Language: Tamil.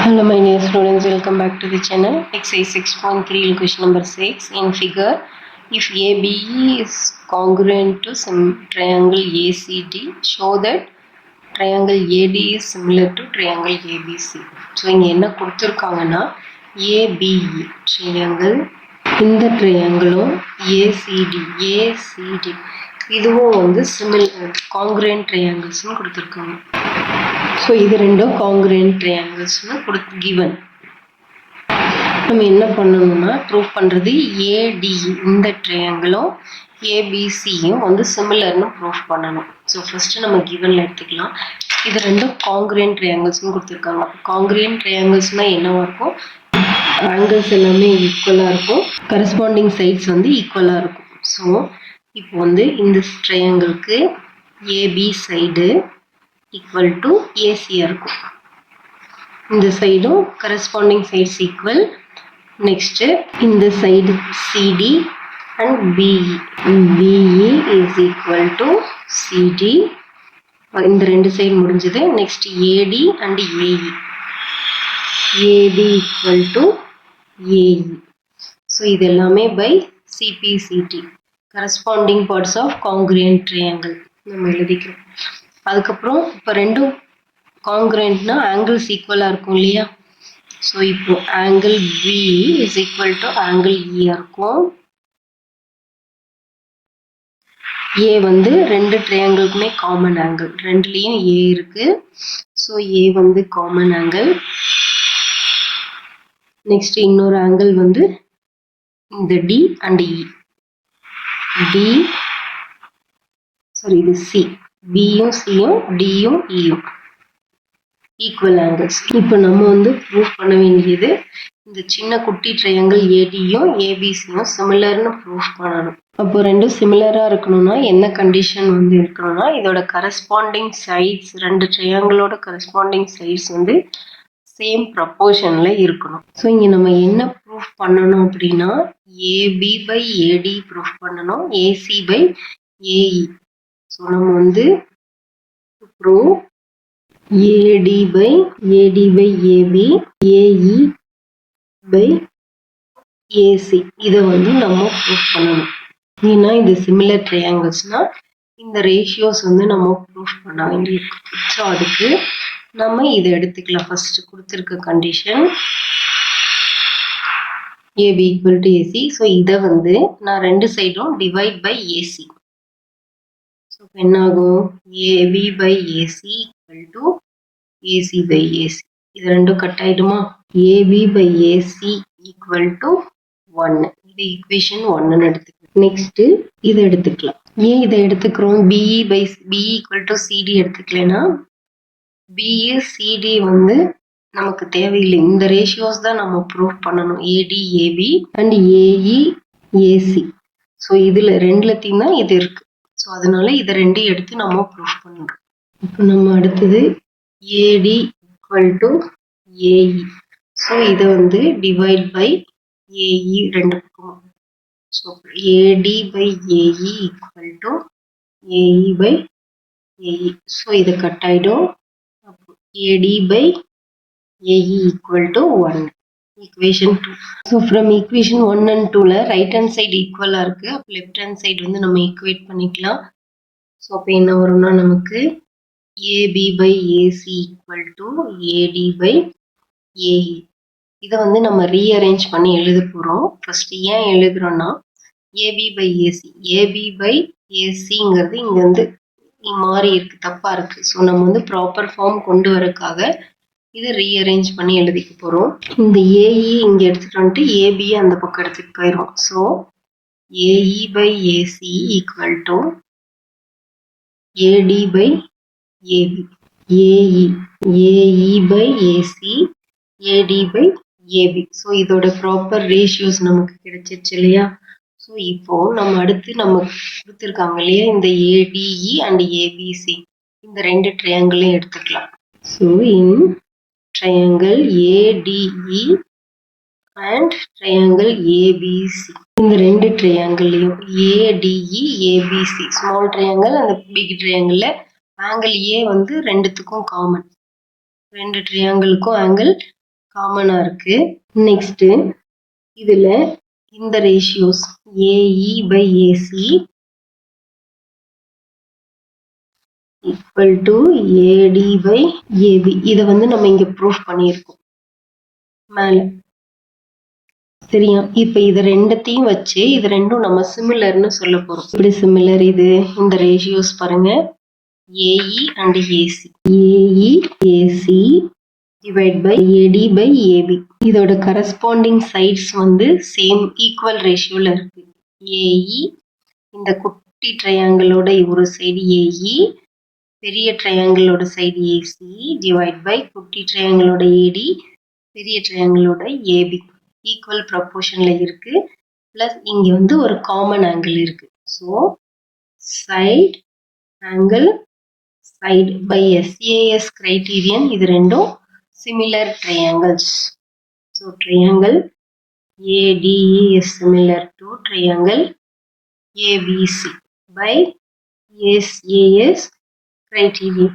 Hello my dear students, welcome back to the channel. Exercise 6.3 question number 6. In figure, if ABE is congruent to some triangle ACD, show that triangle AD is similar to triangle ABC. So இங்க என்ன கொடுத்துருக்காங்கன்னா ABE triangle, இந்த triangleம் ACD இதுவும் வந்து similar congruent triangles கொடுத்துருக்காங்க. ஸோ இது ரெண்டும் காங்கிரண்ட் ட்ரையாங்கிள்ஸ்னு given. நம்ம என்ன பண்ணணும்னா ப்ரூவ் பண்ணுறது ஏடி இந்த ட்ரையாங்கிளும் ஏபிசியும் வந்து சிமிலர்னு ப்ரூவ் பண்ணணும். ஸோ ஃபஸ்ட்டு நம்ம கிவனில் எடுத்துக்கலாம். இது ரெண்டும் காங்கிரண்ட் ட்ரையாங்கிள்ஸ்னு கொடுத்துருக்காங்க. அப்போ காங்கிரண்ட் ட்ரையாங்கிள்ஸ்னால் என்னவா இருக்கும்? ஆங்கிள்ஸ் எல்லாமே ஈக்குவலாக இருக்கும், கரஸ்பாண்டிங் சைட்ஸ் வந்து ஈக்குவலாக இருக்கும். ஸோ இப்போ வந்து இந்த ட்ரையாங்கிளுக்கு AB side equal to AC இருக்கும். இந்த சைடும் corresponding sides equal. Next இந்த side CD and BE. BE is equal to CD. இந்த ரெண்டு சைடு முடிஞ்சது. Next AD and AE. AD equal to AE. So இது எல்லாமே by CPCT. Corresponding parts of congruent triangle. நம்ம எழுதிக்கிறோம். அதுக்கப்புறம் இப்போ ரெண்டும் காங்கிரண்ட்னா ஆங்கிள்ஸ் ஈக்குவலாக இருக்கும் இல்லையா? ஸோ இப்போ angle B is equal to angle இயாக இருக்கும். ஏ வந்து ரெண்டு ட்ரையாங்கிளுக்குமே காமன் ஆங்கிள், ரெண்டுலேயும் ஏ இருக்கு. ஸோ ஏ வந்து காமன் ஆங்கிள். நெக்ஸ்ட் இன்னொரு ஆங்கிள் வந்து இந்த D and E. D sorry இது சி. பியும் சியும் டியும் இயும் ஈக்குவல் ஆங்கிள்ஸ். இப்போ நம்ம வந்து ப்ரூவ் பண்ண வேண்டியது இந்த சின்ன குட்டி ட்ரையாங்கிள் ஏடியும் ஏபிசியும் சிமிலர்னு ப்ரூவ் பண்ணணும். அப்போ ரெண்டும் சிமிலராக இருக்கணும்னா என்ன கண்டிஷன் வந்து இருக்கணும்னா இதோட கரஸ்பாண்டிங் சைட்ஸ், ரெண்டு ட்ரையாங்கிளோட கரஸ்பாண்டிங் சைட்ஸ் வந்து சேம் ப்ரப்போர்ஷனில் இருக்கணும். ஸோ இங்கே நம்ம என்ன ப்ரூவ் பண்ணணும் அப்படின்னா ஏபி பை ஏடி ப்ரூவ் பண்ணணும், ஏசி பை ஏஇ. ஸோ நம்ம வந்து prove AD by AB, AE by AC. இதை வந்து நம்ம ப்ரூவ் பண்ணணும். ஏன்னா இது சிமிலர் ட்ரையாங்கிள்ஸ்னா இந்த ரேஷியோஸ் வந்து நம்ம ப்ரூவ் பண்ண வேண்டியிருக்கு. ஸோ அதுக்கு நம்ம இதை எடுத்துக்கலாம். ஃபர்ஸ்ட் கொடுத்துருக்க condition AB equal to AC. So இதை வந்து நான் ரெண்டு சைடும் டிவைட் பை AC. ஸோ என்ன ஆகும்? AB by AC equal to AC by AC. இது ரெண்டும் கட் ஆயிடுமா? AB by AC equal to 1. இது ஈக்குவேஷன் 1 எடுத்துக்கலாம். நெக்ஸ்ட் இதை எடுத்துக்கலாம். ஏன் இதை எடுத்துக்கிறோம்? BE by BE equal to CD எடுத்துக்கலனா BE CD வந்து நமக்கு தேவையில்லை. இந்த ரேஷியோஸ் தான் நம்ம ப்ரூவ் பண்ணணும். AD AB and AE AC. So இதில் ரெண்டுலத்தையும் தான் இது இருக்கு. ஸோ அதனால இதை ரெண்டையும் எடுத்து நம்ம ப்ரூவ் பண்ணுறோம். இப்போ நம்ம அடுத்தது AD equal to AE. So இதை வந்து டிவைட் பை AE ரெண்டு பக்கம். So AD by AE equal to AE by AE. So இது கட் ஆகிடும். AD by AE equal to 1. equation 2. So from equation 1 and 2ல ரைட் ஹேண்ட் சைடு ஈக்குவலாக இருக்குது. அப்போ லெஃப்ட் ஹேண்ட் சைடு வந்து நம்ம ஈக்குவேட் பண்ணிக்கலாம். ஸோ அப்போ என்ன வரும்னா நமக்கு AB by AC equal to AD by AE. இதை வந்து நம்ம ரீஅரேஞ்ச் பண்ணி எழுத போகிறோம். ஃபர்ஸ்ட் ஏன் எழுதுறோம்னா AB by AC. AB by ACங்கிறது இங்கே வந்து மாறி இருக்கு, தப்பாக இருக்கு. ஸோ நம்ம வந்து ப்ராப்பர் ஃபார்ம் கொண்டு வரக்காக இதை ரீஅரேஞ்ச் பண்ணி எழுதிக்க போகிறோம். இந்த ஏஇ இங்கே எடுத்துகிட்டு வந்துட்டு ஏபியை அந்த பக்கம் எடுத்துகிட்டு போயிடும். So AE by AC equal to AD by AB. AE by AC AD by AB. So இதோட ப்ராப்பர் ரேஷியோஸ் நமக்கு கிடைச்சிருச்சு இல்லையா? ஸோ இப்போ நம்ம அடுத்து நம்ம கொடுத்துருக்காங்க இல்லையா இந்த ஏடிஇ அண்ட் ஏபிசி, இந்த ரெண்டு ட்ரையாங்கிளையும் எடுத்துக்கலாம். So in triangle ADE and triangle ABC. இந்த ரெண்டு ட்ரையாங்கிளையும் ADE ABC ஸ்மால் ட்ரையாங்கிள் அந்த பிக் ட்ரையாங்கிளில் ஆங்கிள் ஏ வந்து ரெண்டுத்துக்கும் காமன். ரெண்டு ட்ரையாங்கிளுக்கும் ஆங்கிள் காமனா இருக்கு. நெக்ஸ்ட் இதுல இந்த ratios AE by AC equal to AD by AB. இதை வந்து நம்ம இங்க ப்ரூஃப் பண்ணியிருக்கோம் மேல. சரியா? இப்ப இது ரெண்டத்தையும் வச்சு இது ரெண்டும் நம்ம சிமிலர்னு சொல்ல போறோம். இப்படி சிமிலர் இது இந்த ரேஷியோஸ் பாருங்க, AE and AC. AE AC divide by AD by AB. இதோட கரஸ்பாண்டிங் சைட்ஸ் வந்து சேம் ஈக்குவல் ரேஷியோல இருக்கு. ஏஇ இந்த குட்டி ட்ரையாங்கிளோட ஒரு சைடு ஏஇ, பெரிய ட்ரையாங்கிளோட சைடு ஏசி டிவைட் பை குட்டி ட்ரையாங்கிளோட ஏடி, பெரிய ட்ரையாங்கிளோட ஏபி ஈக்குவல் ப்ரொபோர்ஷன்ல இருக்கு. பிளஸ் இங்க வந்து ஒரு காமன் ஆங்கிள் இருக்கு. So side angle side by SAS criterion இது ரெண்டும் similar triangles. So triangle ADE is similar to triangle ABC by SAS criteria.